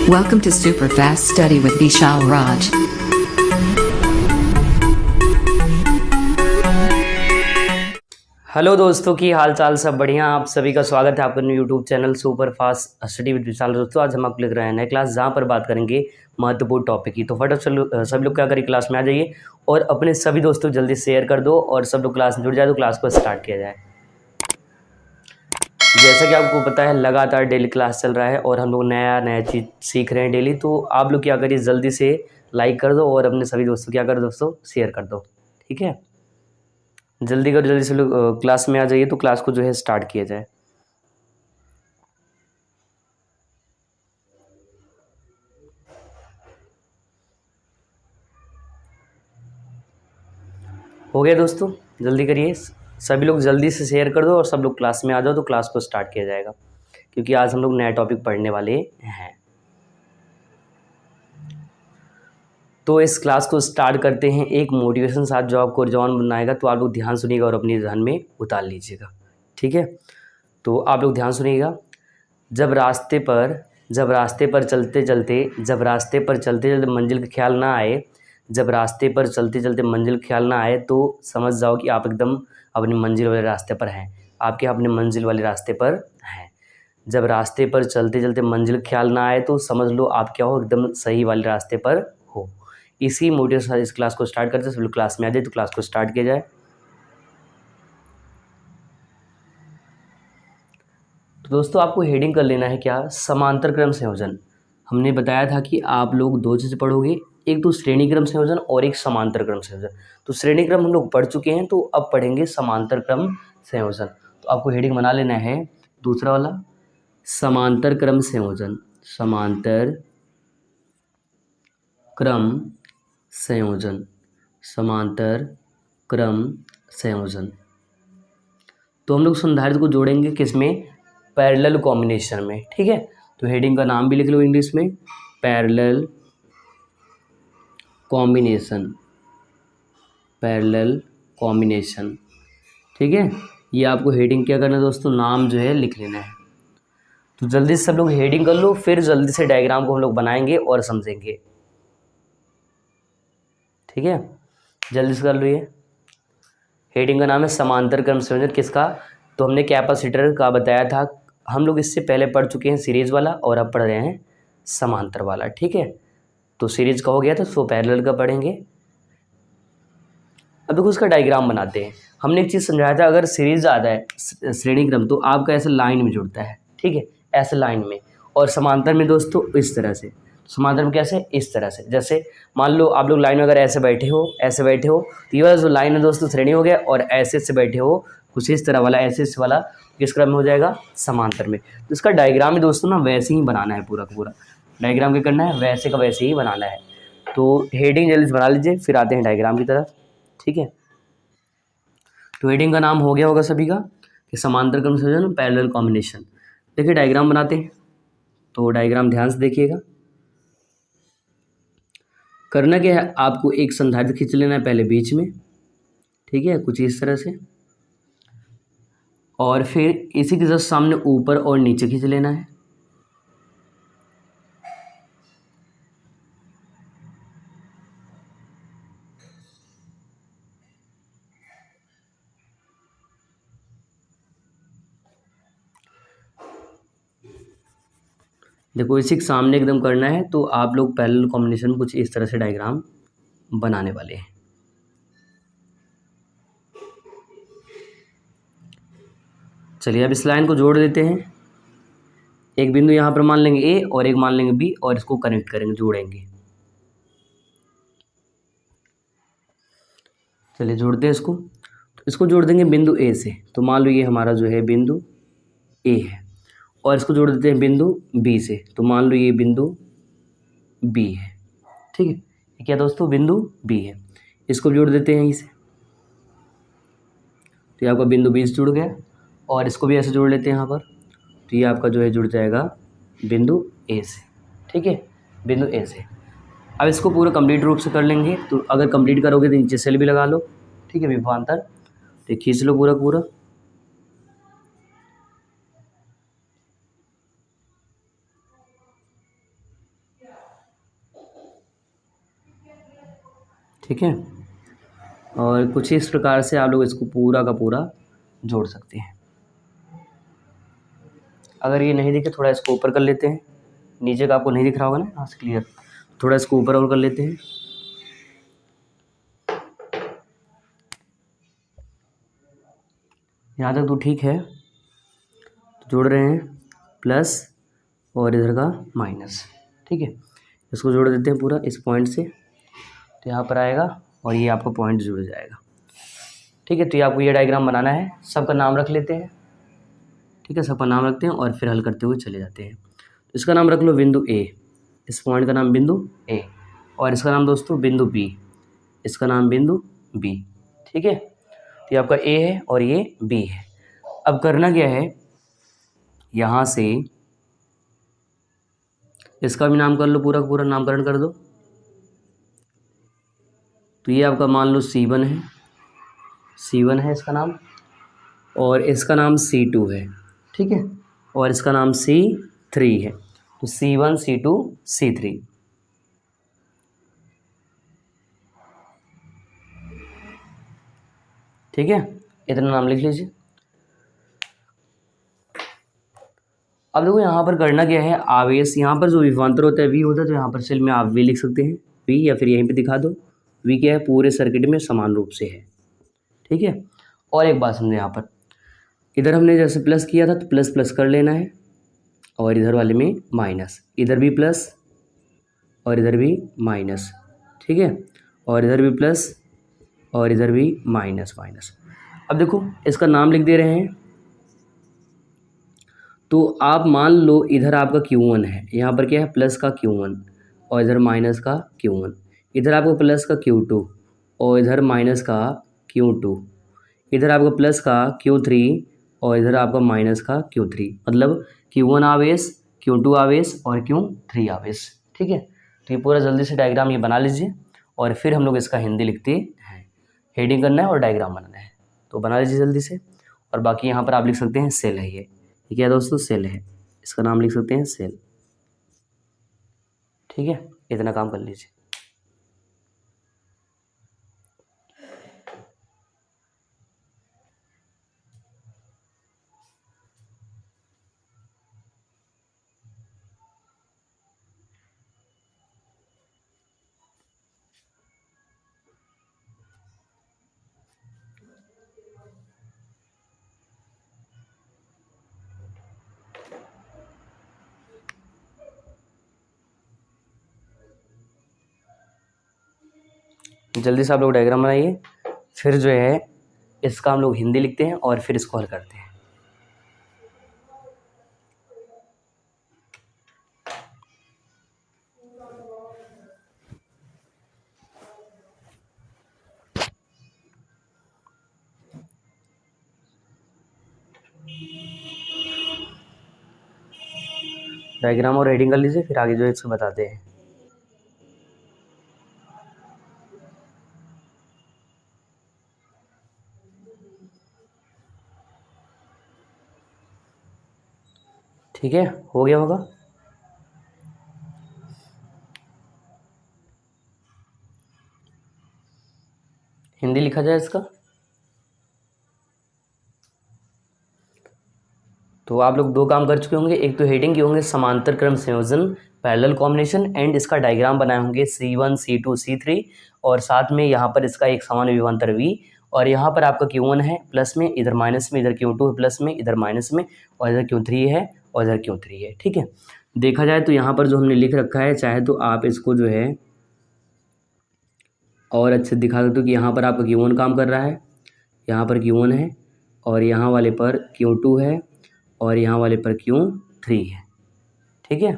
Welcome to Superfast Study with Vishal Raj. Hello दोस्तों की हाल चाल सब बढ़िया। आप सभी का स्वागत है आपका new YouTube channel super fast study with Vishal. दोस्तों आज हम आपको लेकर आए नए क्लास जहां पर बात करेंगे महत्वपूर्ण टॉपिक की। तो फटाफट सभी लोग क्या करें, क्लास में आ जाइए और अपने सभी दोस्तों जल्दी शेयर कर दो और सब लोग क्लास में जुड़ जाए तो क्लास को स्टार्ट किया जाए। जैसा कि आपको पता है लगातार डेली क्लास चल रहा है और हम लोग नया नया चीज़ सीख रहे हैं डेली। तो आप लोग क्या करिए, जल्दी से लाइक कर दो और अपने सभी दोस्तों क्या करो दोस्तों, शेयर कर दो। ठीक है, जल्दी करो, जल्दी से लोग क्लास में आ जाइए तो क्लास को जो है स्टार्ट किया जाए। हो गया दोस्तों, जल्दी करिए, सभी लोग जल्दी से शेयर कर दो और सब लोग क्लास में आ जाओ तो क्लास को स्टार्ट किया जाएगा, क्योंकि आज हम लोग नया टॉपिक पढ़ने वाले हैं। तो इस क्लास को स्टार्ट करते हैं एक मोटिवेशन साथ जो आपको जवान बनाएगा। तो आप लोग ध्यान सुनिएगा और अपनी ध्यान में उतार लीजिएगा। ठीक है, तो आप लोग ध्यान सुनिएगा। जब रास्ते पर चलते चलते मंजिल का ख्याल ना आए, जब रास्ते पर चलते चलते मंजिल ख्याल ना आए तो समझ जाओ कि आप एकदम अपनी मंजिल वाले रास्ते पर हैं। आपके अपने मंजिल वाले रास्ते पर हैं। जब रास्ते पर चलते चलते मंजिल ख्याल ना आए तो समझ लो आप क्या हो, एकदम सही वाले रास्ते पर हो। इसी मोटिव से इस क्लास को स्टार्ट करते हैं। सब लोग क्लास में आ जाए तो क्लास को स्टार्ट किया जाए। तो दोस्तों आपको हेडिंग कर लेना है क्या, समांतर क्रम संयोजन। हमने बताया था कि आप लोग दो चीज़ पढ़ोगे, एक तो श्रेणी क्रम संयोजन और एक समांतर क्रम संयोजन। तो श्रेणी क्रम हम लोग पढ़ चुके हैं, तो अब पढ़ेंगे समांतर क्रम संयोजन। तो आपको हेडिंग बना लेना है दूसरा वाला, समांतर क्रम संयोजन। समांतर क्रम संयोजन, समांतर क्रम संयोजन। तो हम लोग संधारित्र को जोड़ेंगे किसमें, पैरेलल कॉम्बिनेशन में। ठीक है, तो हेडिंग का नाम भी लिख लो इंग्लिश में, पैरेलल कॉम्बिनेशन। पैरेलल कॉम्बिनेशन, ठीक है। ये आपको हेडिंग क्या करना है दोस्तों, नाम जो है लिख लेना है। तो जल्दी से सब लोग हेडिंग कर लो, फिर जल्दी से डायग्राम को हम लोग बनाएंगे और समझेंगे। ठीक है, जल्दी से कर लो। ये हेडिंग का नाम है समांतर क्रम संयोजन। किसका, तो हमने कैपेसिटर का बताया था। हम लोग इससे पहले पढ़ चुके हैं सीरीज वाला और अब पढ़ रहे हैं समांतर वाला। ठीक है, तो सीरीज का हो गया तो पैरेलल का पढ़ेंगे। अब देखो उसका डायग्राम बनाते हैं। हमने एक चीज़ समझाया था, अगर सीरीज आता है श्रेणी क्रम तो आपका ऐसे लाइन में जुड़ता है। ठीक है, ऐसे लाइन में, और समांतर में दोस्तों इस तरह से। समांतर में कैसे, इस तरह से। जैसे मान लो आप लोग लाइन में अगर ऐसे बैठे हो तो ये वाला जो लाइन है दोस्तों श्रेणी हो गया, और ऐसे से बैठे हो कुछ इस तरह वाला, ऐसे इस वाला किस क्रम में हो जाएगा, समांतर में। तो इसका डायग्राम ही दोस्तों ना वैसे ही बनाना है, पूरा का पूरा डायग्राम क्या करना है, वैसे का वैसे ही बनाना है। तो हेडिंग जल्दी से बना लीजिए, फिर आते हैं डायग्राम की तरफ। ठीक है, तो हेडिंग का नाम हो गया होगा सभी का कि समांतर क्रम संयोजन, पैरेलल कॉम्बिनेशन। देखिए डायग्राम बनाते हैं, तो डायग्राम ध्यान से देखिएगा। करना क्या है, आपको एक संधारित्र खींच लेना है पहले बीच में। ठीक है, कुछ इस तरह से, और फिर इसी के जस्ट सामने ऊपर और नीचे खींच लेना है। देखो इसी के सामने एकदम करना है। तो आप लोग पैरेलल कॉम्बिनेशन कुछ इस तरह से डायग्राम बनाने वाले हैं। चलिए अब इस लाइन को जोड़ देते हैं। एक बिंदु यहाँ पर मान लेंगे ए और एक मान लेंगे बी, और इसको कनेक्ट करेंगे, जोड़ेंगे। चलिए जोड़ते हैं इसको। तो इसको जोड़ देंगे बिंदु ए से। तो मान लो ये हमारा जो है बिंदु ए है, और इसको जोड़ देते हैं बिंदु बी से। तो मान लो ये बिंदु बी है। ठीक है, ये क्या दोस्तों, बिंदु बी है। इसको जोड़ देते हैं यहीं से। तो ये आपका बिंदु बी से जुड़ गया, और इसको भी ऐसे जोड़ लेते हैं यहाँ पर। तो ये आपका जो है जुड़ जाएगा बिंदु ए से। ठीक है, बिंदु ए से। अब इसको पूरा कंप्लीट रूप से कर लेंगे। तो अगर कंप्लीट करोगे तो नीचे सेल भी लगा लो। ठीक है, विभवांतर तो खींच लो पूरा पूरा। ठीक है। और कुछ इस प्रकार से आप लोग इसको पूरा का पूरा जोड़ सकते हैं। अगर ये नहीं दिखे थोड़ा इसको ऊपर कर लेते हैं, नीचे का आपको नहीं दिख रहा होगा ना, यहाँ से क्लियर, थोड़ा इसको ऊपर और कर लेते हैं। यहाँ तक तो ठीक है, तो जोड़ रहे हैं प्लस और इधर का माइनस, ठीक है। इसको जोड़ देते हैं पूरा इस पॉइंट से, तो यहाँ पर आएगा और ये आपका पॉइंट जुड़ जाएगा, ठीक है। तो ये आपको ये डायग्राम बनाना है, सबका नाम रख लेते हैं, ठीक है, सबका नाम रखते हैं और फिर हल करते हुए चले जाते हैं। तो इसका नाम रख लो बिंदु ए, इस पॉइंट का नाम बिंदु ए, और इसका नाम दोस्तों बिंदु बी, इसका नाम बिंदु बी, ठीक है। तो ये आपका ए है और ये बी है। अब करना क्या है, यहाँ से इसका भी नाम कर लो, पूरा पूरा नामकरण कर दो। तो ये आपका मान लो C1 है, C1 है इसका नाम, और इसका नाम C2 है, ठीक है, और इसका नाम C3 है। तो C1 C2 C3, ठीक है, इतना नाम लिख लीजिए। अब देखो यहाँ पर करना क्या है, आवेश, यहाँ पर जो विभवांतर होता है V होता है, तो यहाँ पर सेल में आप V लिख सकते हैं, V, या फिर यहीं पे दिखा दो V क्या है, पूरे सर्किट में समान रूप से है, ठीक है। और एक बात समझे, यहाँ पर इधर हमने जैसे प्लस किया था तो प्लस प्लस कर लेना है, और इधर वाले में माइनस, इधर भी प्लस और इधर भी माइनस, ठीक है, और इधर भी प्लस और इधर भी माइनस माइनस। अब देखो इसका नाम लिख दे रहे हैं, तो आप मान लो इधर आपका Q1 है, यहाँ पर क्या है प्लस का Q1 और इधर माइनस का Q1, इधर आपको प्लस का Q2 और इधर माइनस का Q2, इधर आपका प्लस का Q3 और इधर आपका माइनस का Q3, मतलब Q1 आवेश, Q2 आवेश और Q3 आवेश, ठीक है। तो ये पूरा जल्दी से डायग्राम ये बना लीजिए, और फिर हम लोग इसका हिंदी लिखते हैं, हेडिंग करना है और डायग्राम बनाना है, तो बना लीजिए जल्दी से। और बाकी यहाँ पर आप लिख सकते हैं सेल है, ये क्या है दोस्तों, सेल है, इसका नाम लिख सकते हैं सेल, ठीक है, इतना काम कर लीजिए। जल्दी से आप लोग डायग्राम बनाइए, फिर जो है इसका हम लोग हिंदी लिखते हैं और फिर इसको हल करते हैं। डायग्राम और हेडिंग कर लीजिए, फिर आगे जो है इसको बताते हैं। ठीक है, हो गया होगा। हिंदी लिखा जाए इसका, तो आप लोग दो काम कर चुके होंगे, एक तो हेडिंग के होंगे समांतर क्रम संयोजन पैरेलल कॉम्बिनेशन, एंड इसका डायग्राम बनाए होंगे C1 C2 C3, और साथ में यहाँ पर इसका एक समान विभवांतर V, और यहाँ पर आपका Q1 है प्लस में, इधर माइनस में, इधर Q2 है प्लस में, इधर माइनस में, और इधर Q3 है और इधर Q3 है, ठीक है। देखा जाए तो यहाँ पर जो हमने लिख रखा है, चाहे तो आप इसको जो है और अच्छे दिखा सकते हो कि यहाँ पर आपका Q1 काम कर रहा है, यहाँ पर Q1 है, और यहाँ वाले पर Q2 है, और यहाँ वाले पर Q3 है, ठीक है।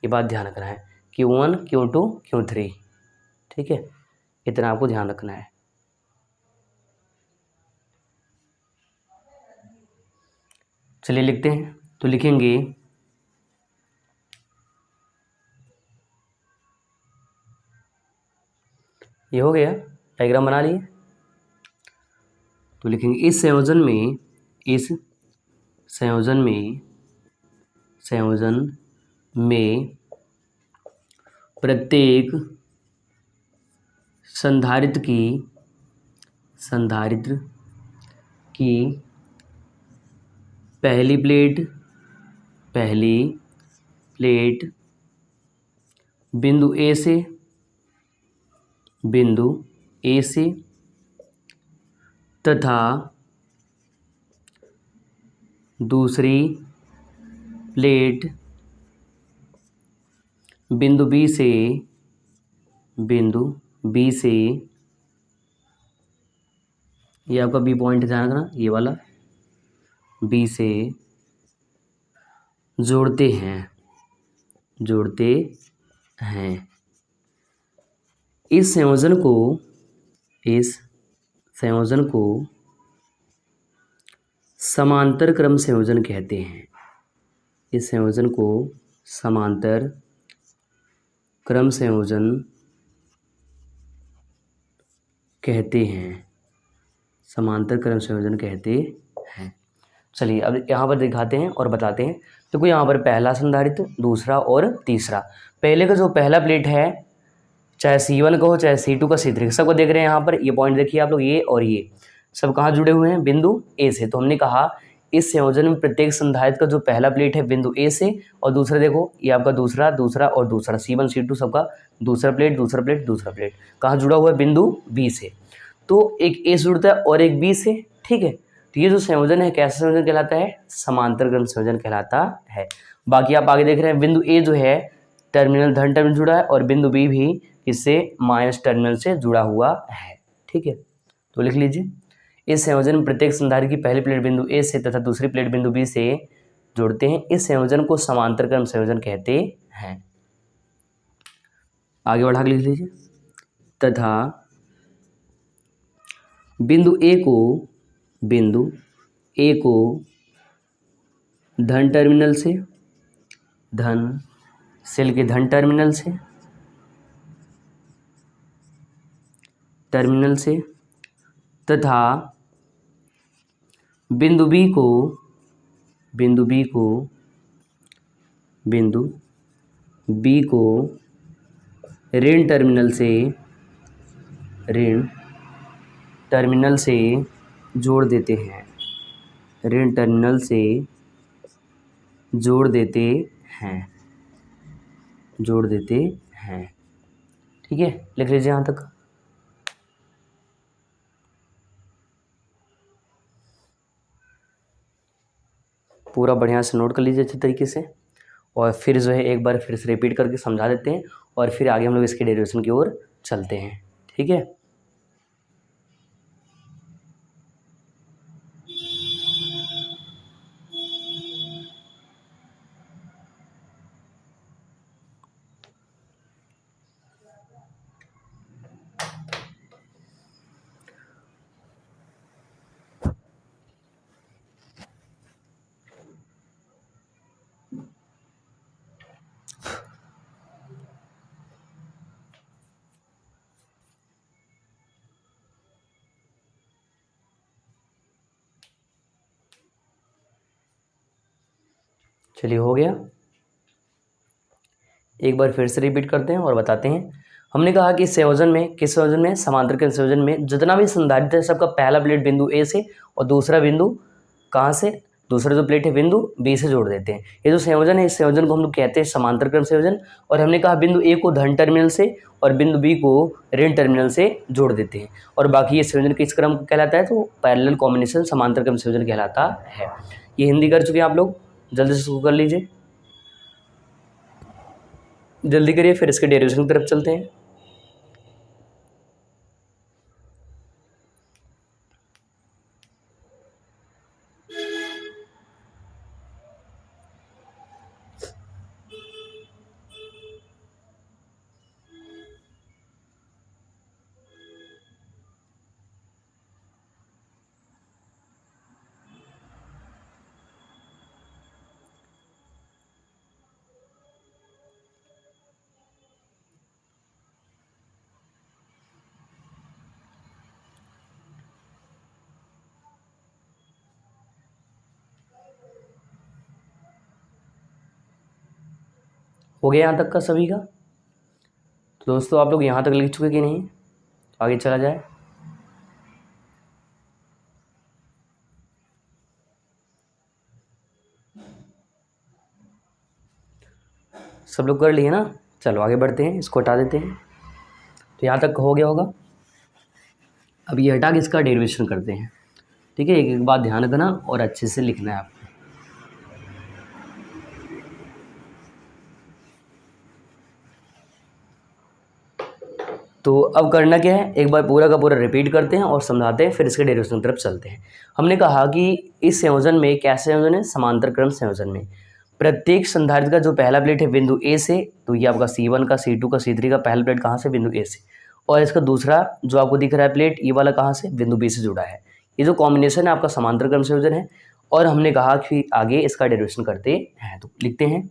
ये बात ध्यान रखना है, Q1 Q2 Q3, ठीक है, इतना आपको ध्यान रखना है। चलिए लिखते हैं, तो लिखेंगे ये हो गया, डायग्राम बना लिए, तो लिखेंगे इस संयोजन में, इस संयोजन में प्रत्येक संधारित्र की पहली प्लेट बिंदु ए से तथा दूसरी प्लेट बिंदु बी से ये आपका बी पॉइंट ध्यान रखना, ये वाला बी से जोड़ते हैं। इस संयोजन को समांतर क्रम संयोजन कहते हैं। इस संयोजन को समांतर क्रम संयोजन कहते हैं। चलिए अब यहाँ पर दिखाते हैं और बताते हैं। देखो यहाँ पर पहला संधारित्र, दूसरा और तीसरा। पहले का जो पहला प्लेट है, चाहे C1 का हो चाहे C2 का C3 का, सबको देख रहे हैं। यहाँ पर ये पॉइंट देखिए आप लोग, ये और ये सब कहाँ जुड़े हुए हैं, बिंदु ए से। तो हमने कहा इस संयोजन में प्रत्येक संधारित्र का जो पहला प्लेट है बिंदु ए से, और दूसरा देखो ये आपका दूसरा और दूसरा C1 C2 सबका दूसरा प्लेट कहाँ जुड़ा हुआ है, बिंदु बी से। तो एक ए से जुड़ता है और एक बी से, ठीक है। तो ये जो संयोजन है कैसा संयोजन कहलाता है, समांतर क्रम संयोजन कहलाता है। बाकी आप आगे देख रहे हैं, बिंदु ए जो है टर्मिनल धन टर्मिनल जुड़ा है और बिंदु बी भी इससे माइनस टर्मिनल से जुड़ा हुआ है, ठीक है। तो लिख लीजिए, इस संयोजन में प्रत्येक संधारित्र की पहली प्लेट बिंदु ए से तथा दूसरी प्लेट बिंदु बी से जोड़ते हैं। इस संयोजन को समांतर क्रम संयोजन कहते हैं। आगे बढ़ा के लिख लीजिए, तथा बिंदु ए को धन सेल के धन टर्मिनल से तथा बिंदु बी को ऋण टर्मिनल से जोड़ देते हैं। ठीक है, लिख लीजिए यहाँ तक। पूरा बढ़िया से नोट कर लीजिए अच्छे तरीके से, और फिर जो है एक बार फिर से रिपीट करके समझा देते हैं, और फिर आगे हम लोग इसके डेरिवेशन की ओर चलते हैं, ठीक है। चलिए हो गया, एक बार फिर से रिपीट करते हैं और बताते हैं। हमने कहा कि संयोजन में, किस संयोजन में, समांतर के संयोजन में जितना भी संधारित्र है सबका पहला प्लेट बिंदु ए से और दूसरा बिंदु कहाँ से, दूसरा जो प्लेट है बिंदु बी से जोड़ देते हैं। ये जो संयोजन है, इस संयोजन को हम लोग कहते हैं समांतर क्रम संयोजन। और हमने कहा बिंदु ए को धन टर्मिनल से और बिंदु बी को ऋण टर्मिनल से जोड़ देते हैं। और बाकी ये संयोजन किस क्रम कहलाता है, तो पैरेलल कॉम्बिनेशन समांतर क्रम संयोजन कहलाता है। ये हिंदी कर चुके हैं आप लोग, जल्दी से शुरू कर लीजिए, जल्दी करिए, फिर इसके डेरिवेशन की तरफ चलते हैं। हो गया यहाँ तक का सभी का? तो दोस्तों आप लोग यहाँ तक लिख चुके कि नहीं? आगे चला जाए। सब लोग कर लिए ना, चलो आगे बढ़ते हैं, इसको हटा देते हैं। तो यहाँ तक हो गया होगा। अब ये हटा के इसका डेरिवेशन करते हैं, ठीक है। एक एक बात ध्यान रखना और अच्छे से लिखना है आपको। तो अब करना क्या है, एक बार पूरा का पूरा रिपीट करते हैं और समझाते हैं, फिर इसके डेरिवेशन की तरफ चलते हैं। हमने कहा कि इस संयोजन में, कैसे संयोजन है, समांतर क्रम संयोजन में प्रत्येक संधारित्र का जो पहला प्लेट है बिंदु ए से, तो ये आपका C1 का, C2 का, C3 का पहला प्लेट कहाँ से, बिंदु ए से, और इसका दूसरा जो आपको दिख रहा है प्लेट, ये वाला कहाँ से, बिंदु बी से जुड़ा है। ये जो कॉम्बिनेशन है आपका समांतर क्रम संयोजन है। और हमने कहा कि आगे इसका डेरिवेशन करते हैं, तो लिखते हैं,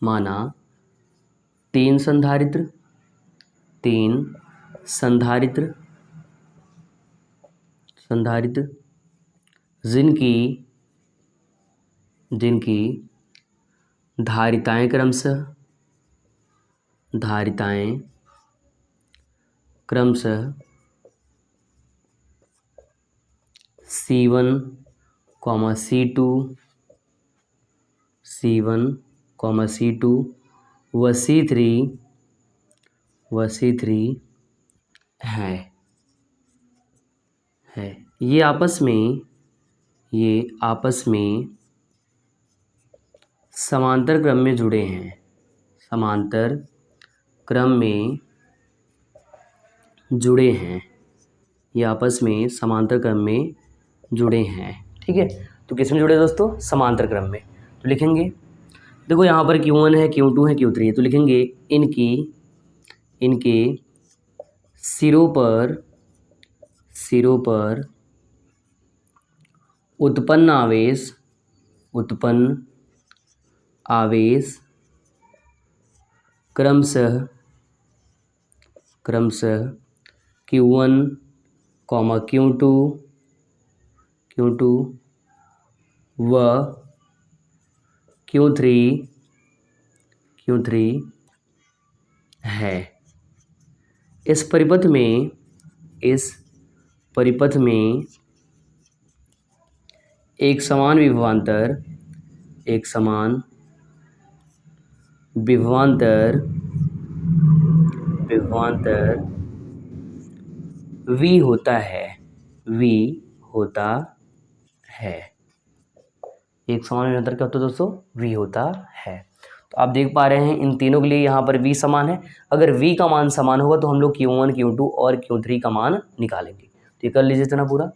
माना तीन संधारित्र जिनकी धारिताएं क्रमशः C1, C2 व C3 है। ये आपस में समांतर क्रम में जुड़े हैं, ये आपस में समांतर क्रम में जुड़े हैं, ठीक है। तो किस में जुड़े दोस्तों, समांतर क्रम में। तो लिखेंगे, देखो यहाँ पर Q1 है, Q2 है, Q3 है, तो लिखेंगे इनके सिरों पर उत्पन्न आवेश क्रमशः Q1, Q2 व Q3 है। इस परिपथ में एक समान विभवांतर V होता है। एक समान विभवांतर क्या होता है दोस्तों, V होता है। तो आप देख पा रहे हैं इन तीनों के लिए यहाँ पर V समान है। अगर V का मान समान होगा तो हम लोग Q1, Q2 और Q3 का मान निकालेंगे। तो ये कर लीजिए इतना पूरा। तो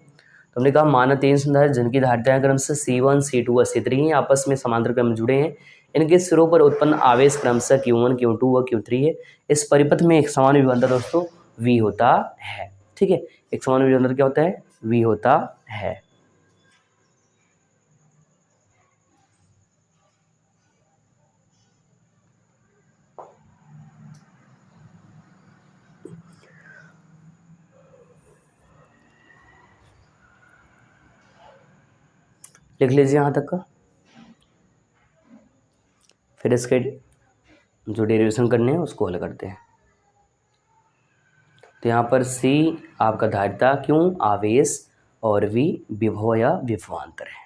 हमने कहा, माना तीन संधारित्र जिनकी धारिताएं क्रमशः C1, C2 व C3 हैं, आपस में समांतर क्रम में जुड़े हैं। इनके सिरों पर उत्पन्न आवेश क्रमशः Q1, Q2 व Q3 है। इस परिपथ में एक समान विभवांतर दोस्तों V होता है, ठीक है। एक समान विभवांतर क्या होता है, V होता है। लिख लीजिए यहाँ तक का। फिर इसके जो डेरिवेशन करने हैं उसको हल करते हैं। तो यहाँ पर C आपका धारिता, क्यों, आवेश, और V विभव या विभवांतर है।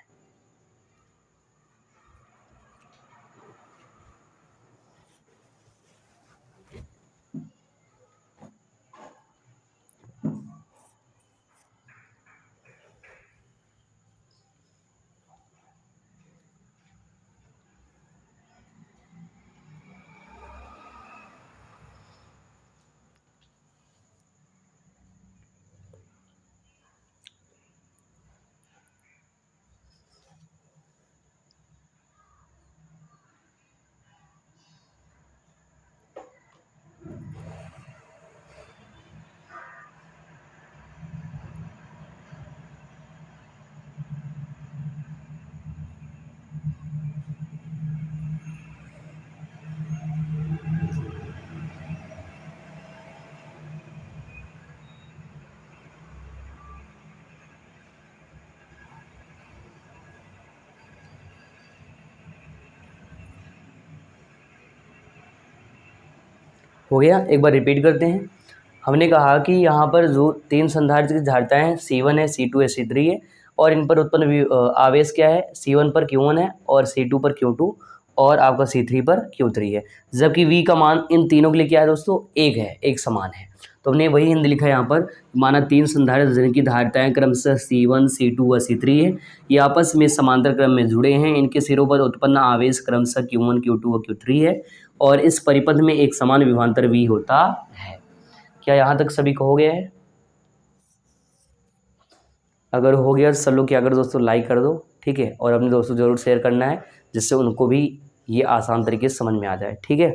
हो गया। एक बार रिपीट करते हैं। हमने कहा कि यहाँ पर जो 3 संधारित्र की धारिताएँ हैं C1 है, C2 है, C3 है और इन पर उत्पन्न आवेश क्या है, C1 पर Q1 है और C2 पर Q2 और आपका C3 पर Q3 है। जबकि V का मान इन तीनों के लिए क्या है दोस्तों, 1 है, एक समान है। तो हमने वही हिंदी लिखा है यहाँ पर, माना 3 संधारित्र जिनकी धारिताएँ क्रमशः C1, C2 व C3 है, ये आपस में समांतर क्रम में जुड़े हैं। इनके सिरों पर उत्पन्न आवेश क्रमशः Q1, Q2 व Q3 है और इस परिपथ में एक समान विभवांतर V होता है। क्या यहाँ तक सभी को हो गया है? अगर हो गया सब लोग क्या करो दोस्तों, लाइक कर दो, ठीक है, और अपने दोस्तों ज़रूर शेयर करना है जिससे उनको भी ये आसान तरीके से समझ में आ जाए, ठीक है।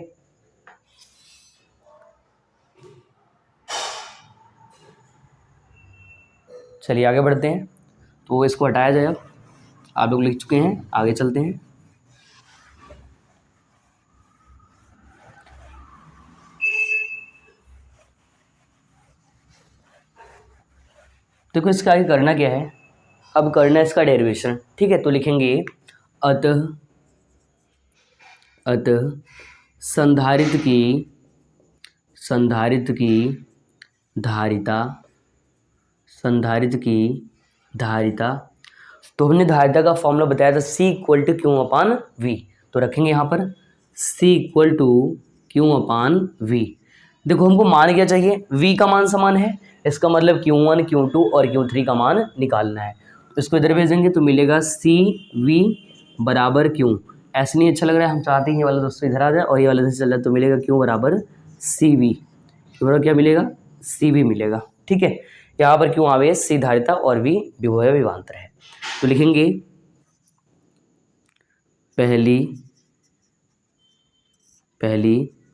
चलिए आगे बढ़ते हैं। तो इसको हटाया जाए। अब आप लोग लिख चुके हैं, आगे चलते हैं। देखो इसका आगे करना क्या है, अब करना है इसका डेरिवेशन, ठीक है। तो लिखेंगे अतः संधारित्र धारिता, तो हमने धारिता का फॉर्मूला बताया था C = Q/V। तो रखेंगे यहाँ पर C = Q/V। देखो हमको मान क्या चाहिए, V का मान समान है, इसका मतलब Q1, Q2 और Q3 का मान निकालना है। तो इसको इधर भेजेंगे तो मिलेगा CV = Q। ऐसे नहीं अच्छा लग रहा है, हम चाहते हैं ये वाला दोस्तों इधर आ जाए और ये वाला इधर चल जाए, तो मिलेगा Q = CV। Q क्या मिलेगा, CV मिलेगा, ठीक है। यहाँ पर Q आवेश, C धारिता और V विभव या विभवांतर है। तो लिखेंगे पहली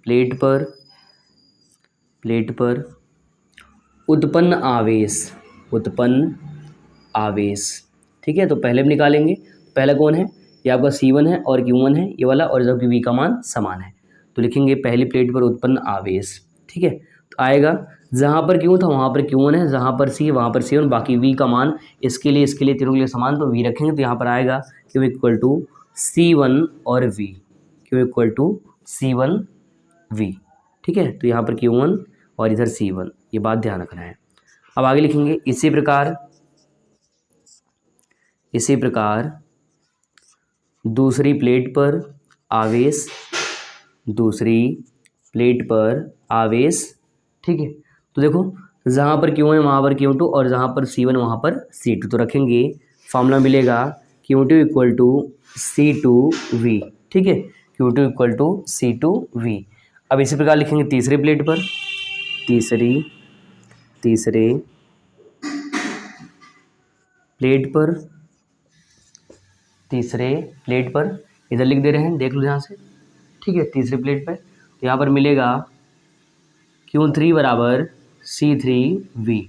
प्लेट पर उत्पन्न आवेश, ठीक है। तो पहले भी निकालेंगे, पहला कौन है, ये आपका C1 है और Q1 है ये वाला, और जबकि V का मान समान है। तो लिखेंगे पहली प्लेट पर उत्पन्न आवेश, ठीक है। तो आएगा जहाँ पर Q था वहाँ पर Q1 है, जहाँ पर C वहाँ पर C1, बाकी V का मान इसके लिए तीनों के लिए समान, तो V रखेंगे। तो यहाँ पर आएगा Q = C1 और V, Q = C1 V, ठीक है। तो यहाँ पर Q1 और इधर C1, ये बात ध्यान रखना है। अब आगे लिखेंगे इसी प्रकार दूसरी प्लेट पर आवेश, ठीक है। तो देखो जहाँ पर Q1 है वहाँ पर Q2 और जहाँ पर C1 वहाँ पर C2, तो रखेंगे फॉर्मूला मिलेगा Q2 = C2V, ठीक है। Q2 = C2V। अब इसी प्रकार लिखेंगे तीसरी प्लेट पर, तीसरे प्लेट पर इधर लिख दे रहे हैं, देख लो यहाँ से, ठीक है। तीसरी प्लेट पर तो यहाँ पर मिलेगा Q3 = C3V,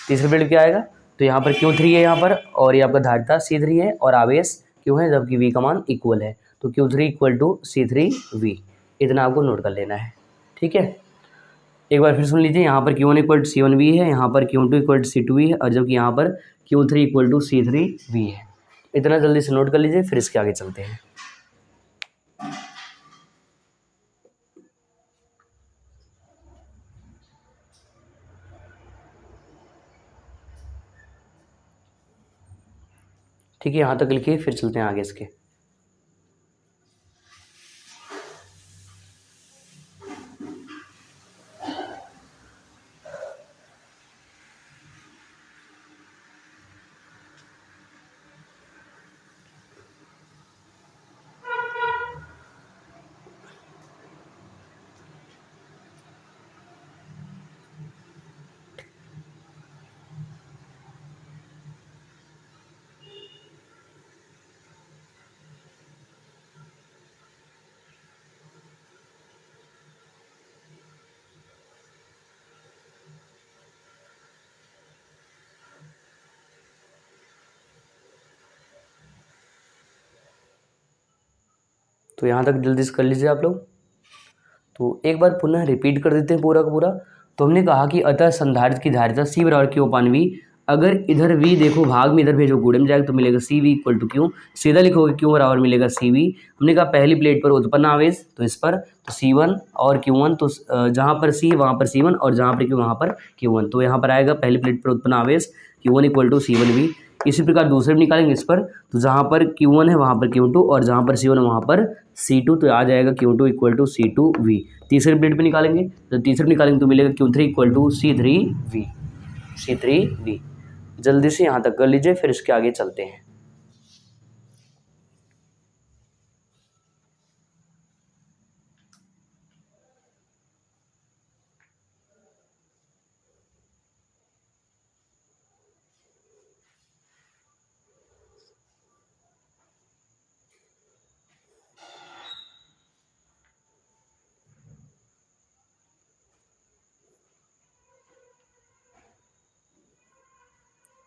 तीसरी प्लेट क्या आएगा, तो यहाँ पर Q3 है यहाँ पर, और ये आपका धारिता C3 है और आवेश Q है, जबकि V का मान इक्वल है। तो Q3 = C3V, इतना आपको नोट कर लेना है, ठीक है। एक बार फिर सुन लीजिए, यहाँ पर Q1 = C1V है, यहाँ पर Q2 = C2V है और जबकि यहाँ पर Q3 = C3V है। इतना जल्दी से नोट कर लीजिए, फिर इसके आगे चलते हैं। ठीक है, यहाँ तक लिखिए, फिर चलते हैं आगे इसके। तो यहाँ तक जल्दी से कर लीजिए आप लोग। तो एक बार पुनः रिपीट कर देते हैं पूरा का पूरा। तो हमने कहा कि अतः संधारित्र की धारिता C = Q/V अगर इधर v देखो भाग में इधर भेजो गुणे में जाएगा तो मिलेगा सी वी इक्वल टू क्यू। सीधा लिखोगे क्यू बराबर मिलेगा सी वी। हमने कहा पहली प्लेट पर उत्पन्न आवेश तो इस पर तो C1 और Q1, तो जहाँ पर C वहाँ पर C1 और जहाँ पर Q वहाँ पर Q1, तो यहाँ पर आएगा पहली प्लेट पर उत्पन्न आवेश Q1 इक्वल टू C1V। इसी प्रकार दूसरे भी निकालेंगे इस पर, तो जहाँ पर Q1 है वहाँ पर Q2 और जहाँ पर C1 है वहाँ पर C2, तो आ जाएगा Q2 इक्वल टू C2V। तीसरे प्लेट पर निकालेंगे तो तीसरे निकालेंगे तो मिलेगा Q3 equal to C3V। C3V जल्दी से यहाँ तक कर लीजिए, फिर इसके आगे चलते हैं।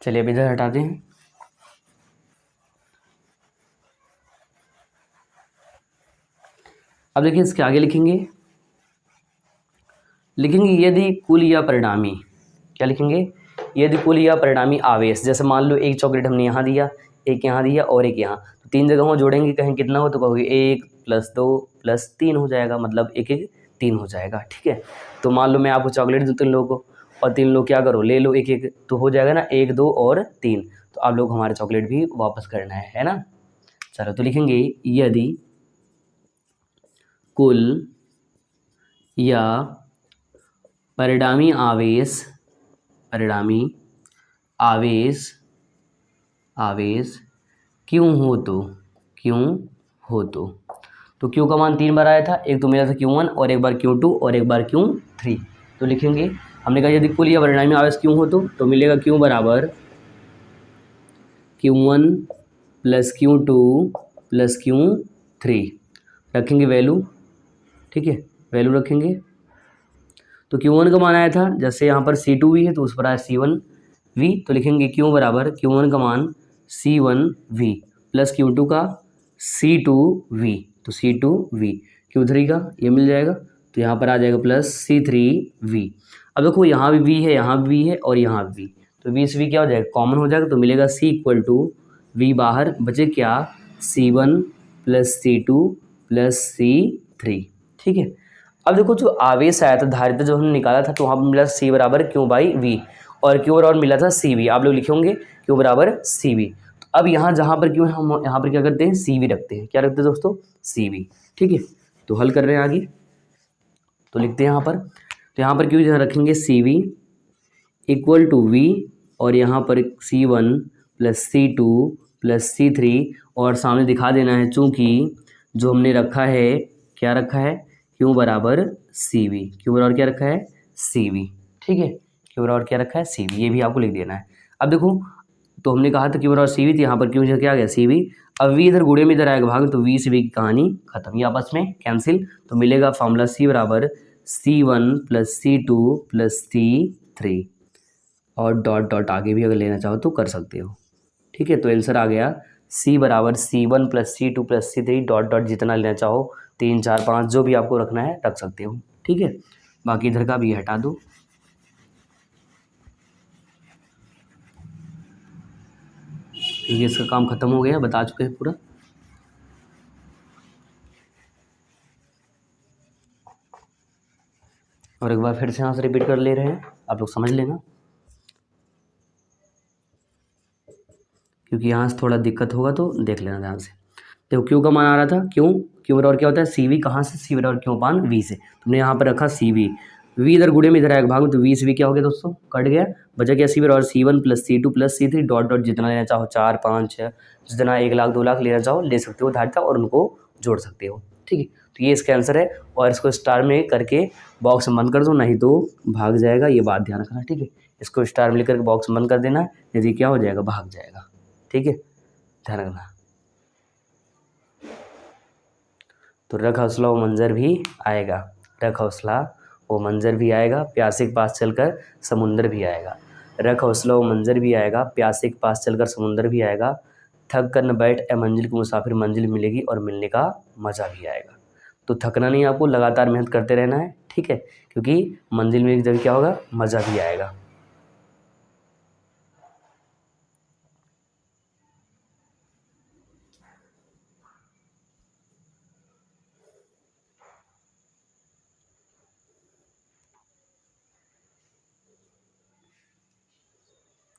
चलिए अब इधर हटाते हैं। अब देखिए इसके आगे लिखेंगे यदि कुल या परिणामी, क्या लिखेंगे, यदि कुल या परिणामी आवेश, जैसे मान लो एक चॉकलेट हमने यहाँ दिया, एक यहाँ दिया और एक यहाँ, तो तीन जगहों जोड़ेंगे, कहीं कितना हो तो कहोगे 1 + 2 + 3 हो जाएगा, मतलब 1 1 3 हो जाएगा। ठीक है, तो मान लो मैं आपको चॉकलेट दूँ 3 लोगों को और 3 लोग क्या करो ले लो 1 1, तो हो जाएगा ना 1 2 और 3, तो आप लोग हमारे चॉकलेट भी वापस करना है ना। चलो तो लिखेंगे यदि कुल या परिणामी आवेश क्यों हो तो क्यू का मान 3 बार आया था, एक तो मेरा था Q1 और एक बार Q2 और एक बार Q3, तो लिखेंगे हमने कहा यदि कुल या परिणामी आवेश क्यों हो तो मिलेगा Q बराबर Q1 + Q2 + Q3, रखेंगे वैल्यू। ठीक है, वैल्यू रखेंगे तो Q1 का मान आया था, जैसे यहाँ पर C2V है तो उस पर आया C1V, तो लिखेंगे Q बराबर Q1 का मान C1V प्लस Q2 का C2V, तो C2V, Q3 का ये मिल जाएगा, तो यहाँ पर आ जाएगा प्लस C3V। अब देखो यहाँ भी V है, यहाँ भी V है और यहाँ भी V, तो V से V क्या हो जाएगा, कॉमन हो जाएगा, तो मिलेगा C इक्वल टू V, बाहर बचे क्या C1 + C2 + C3। ठीक है, अब देखो जो आवेश आया था धारिता जो हमने निकाला था, तो वहाँ पर मिला C बराबर Q/V और Q बराबर मिला था CV, आप लोग लिखे होंगे Q बराबर CV। तो अब यहाँ जहाँ पर Q है हम यहाँ पर क्या करते हैं CV रखते हैं, क्या रखते हैं दोस्तों CV। ठीक है, तो हल कर रहे हैं आगे, तो लिखते हैं यहाँ पर, तो यहाँ पर Q जहाँ रखेंगे CV इक्वल टू V और यहाँ पर C1 + C2 + C3 और सामने दिखा देना है, चूँकि जो हमने रखा है क्या रखा है Q बराबर CV, Q बराबर क्या रखा है CV। ठीक है, Q बराबर क्या रखा है CV, ये भी आपको लिख देना है। अब देखो तो हमने कहा था Q बराबर CV, तो यहाँ पर Q क्या आ गया CV। अब V इधर गुणे में इधर आएगा भाग, तो V से V की कहानी खत्म, ये आपस में कैंसिल, तो मिलेगा फॉर्मूला C बराबर C1 + C2 + C3 और डॉट डॉट आगे भी अगर लेना चाहो तो कर सकते हो। ठीक है, तो आंसर आ गया C बराबर C1 + C2 + C3 dot dot जितना लेना चाहो 3 4 5 जो भी आपको रखना है रख सकते हो। ठीक है, बाकी इधर का भी हटा दो। क्योंकि इसका काम खत्म हो गया, बता चुके हैं पूरा। और एक बार फिर से यहाँ से रिपीट कर ले रहे हैं, आप लोग समझ लेना, क्योंकि यहाँ से थोड़ा दिक्कत होगा तो देख लेना ध्यान से। देखो क्यू का मान आ रहा था, क्यू बराबर क्या होता है CV, कहाँ से C बराबर Q/V से, तुमने यहाँ पर रखा CV, V इधर गुणे में इधर आएगा भाग में, तो V से V क्या हो गया दोस्तों कट गया, बचा क्या C बराबर C1 + C2 + C3 dot dot जितना लेना चाहो 4 5 6 जितना 1 लाख 2 लाख लेना चाहो ले सकते हो धारिता और उनको जोड़ सकते हो। ठीक है, तो ये इसका आंसर है, और इसको स्टार में करके बॉक्स बंद कर दो, नहीं तो भाग जाएगा, ये बात ध्यान रखना। ठीक है, इसको स्टार में लेकर बॉक्स बंद कर देना, यदि क्या हो जाएगा भाग जाएगा। ठीक है, ध्यान रखना। तो रख हौसला वो मंजर भी आएगा, रख हौसला वो मंजर भी आएगा, प्यासे के पास चलकर समुंदर भी आएगा। रख हौसला वो मंजर भी आएगा, प्यासे के पास चलकर समुंदर भी आएगा। थक कर न बैठ ए मंजिल को मुसाफिर, मंजिल मिलेगी और मिलने का मज़ा भी आएगा। तो थकना नहीं, आपको लगातार मेहनत करते रहना है। ठीक है, क्योंकि मंजिल में एक जगह क्या होगा मज़ा भी आएगा।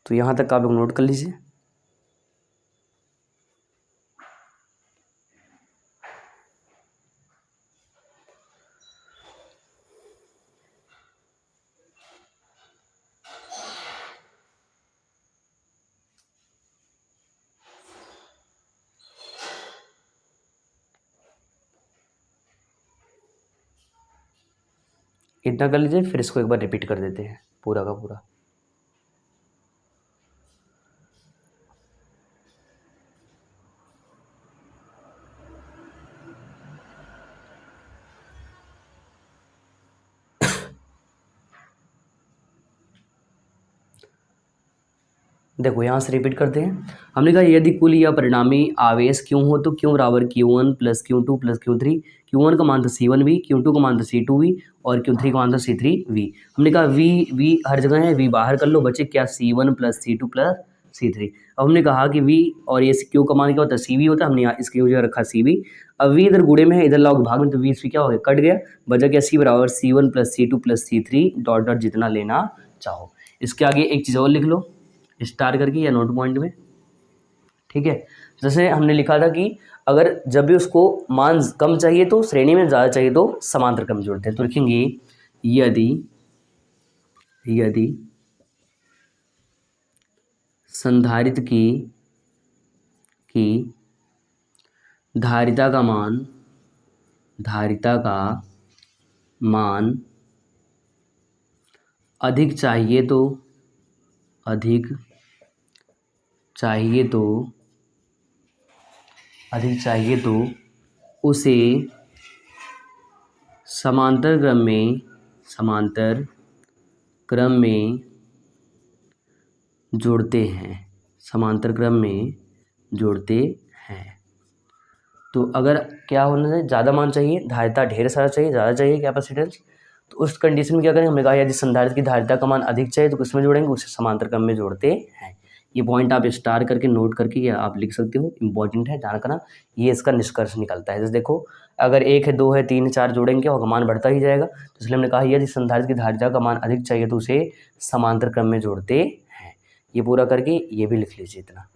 तो यहाँ तक आप लोग नोट कर लीजिए। इतना कर लीजिए, फिर इसको एक बार रिपीट कर देते हैं पूरा का पूरा। देखो यहाँ से रिपीट करते हैं। हमने कहा यदि कुल या परिणामी आवेश क्यों हो तो क्यों बराबर Q1 plus Q2 plus Q3। Q1 का मान था C1V, Q2 का मान था C2V और Q3 का मान था C3V। हमने कहा V हर जगह है, V बाहर कर लो, बचे क्या C1 plus C2 plus C3। अब हमने कहा कि V और ये Q का मान क्या होता है CV होता है, हमने यहाँ इसकी वजह रखा CV। अब V इधर गुणे में है, इधर लाओगे भाग में, तो V इसमें क्या हो गया, कट गया, बचा क्या C बराबर C1 plus C2 plus C3 dot dot जितना लेना चाहो। इसके आगे एक चीज़ और लिख लो स्टार करके या नोट पॉइंट में, ठीक है। जैसे हमने लिखा था कि अगर जब भी उसको मान कम चाहिए तो श्रेणी में ज़्यादा चाहिए तो समांतर क्रम जोड़ते हैं। तो लिखेंगे यदि संधारित्र की धारिता का मान अधिक चाहिए तो उसे समांतर क्रम में जोड़ते हैं। तो अगर क्या होना चाहिए, ज़्यादा मान चाहिए, धारिता ढेर सारा चाहिए, ज़्यादा चाहिए कैपेसिटेंस, तो उस कंडीशन में क्या करेंगे, हमने कहा यदि संधारित्र की धारिता का मान अधिक चाहिए तो किसमें जोड़ेंगे, उसे समांतर क्रम में जोड़ते हैं। ये पॉइंट आप स्टार करके नोट करके या आप लिख सकते हो, इंपॉर्टेंट है ध्यान रखना, ये इसका निष्कर्ष निकलता है। जैसे देखो अगर 1 है 2 है 3 है 4 जोड़ेंगे क्या होगा, मान बढ़ता ही जाएगा। तो इसलिए हमने कहा यदि संधारित्र की धारिता का मान अधिक चाहिए तो उसे समांतर क्रम में जोड़ते हैं। ये पूरा करके ये भी लिख लीजिए इतना।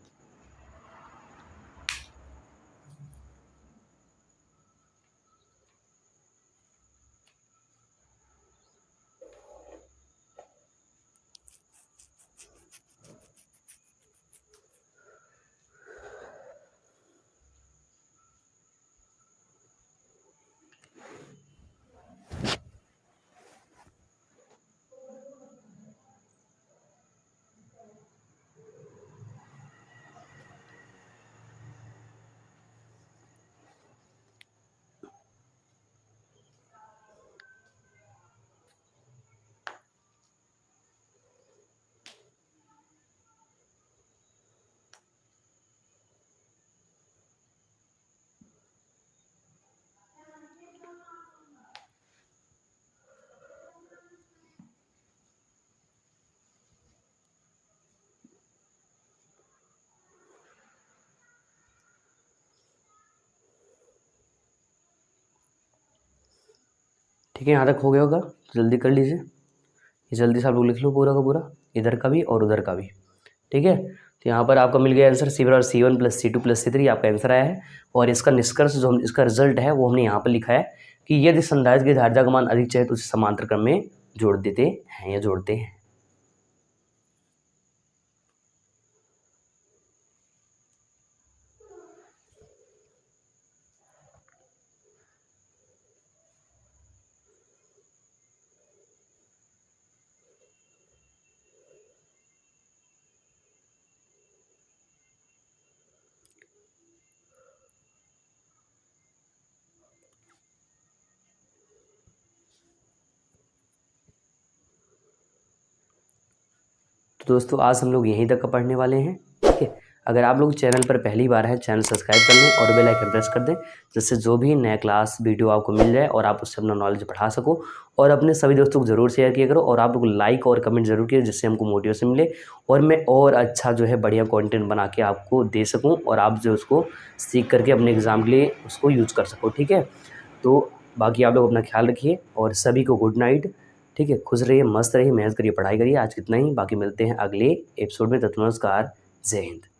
ठीक है, यहाँ तक हो गया होगा, जल्दी कर लीजिए, ये जल्दी से आप लोग लिख लो पूरा का पूरा, इधर का भी और उधर का भी, ठीक है। तो यहाँ पर आपका मिल गया आंसर C बराबर C1 plus C2 plus C3 आपका आंसर आया है। और इसका निष्कर्ष जो हम इसका रिजल्ट है वो हमने यहाँ पर लिखा है कि यदि संधारित्र की धारिता का मान अधिक चाहिए तो उसे समांतर क्रम में जोड़ देते हैं या जोड़ते हैं। तो दोस्तों आज हम लोग यहीं तक का पढ़ने वाले हैं, ठीक है। अगर आप लोग चैनल पर पहली बार हैं, चैनल सब्सक्राइब कर लें और बेल आइकन प्रेस कर दें, जिससे जो भी नया क्लास वीडियो आपको मिल जाए और आप उससे अपना नॉलेज बढ़ा सको। और अपने सभी दोस्तों को ज़रूर शेयर किया करो और आप लोग लाइक और कमेंट ज़रूर कीजिए, जिससे हमको मोटिवेशन मिले और मैं और अच्छा जो है बढ़िया कंटेंट बना के आपको दे सकूँ और आप जो उसको सीख करके अपने एग्ज़ाम के लिए उसको यूज़ कर सको, ठीक है। तो बाकी आप लोग अपना ख्याल रखिए और सभी को गुड नाइट। ठीक है, खुश रहिए, मस्त रहिए, मेहनत करिए, पढ़ाई करिए। आज कितना ही, बाकी मिलते हैं अगले एपिसोड में। तब तक नमस्कार, जय हिंद।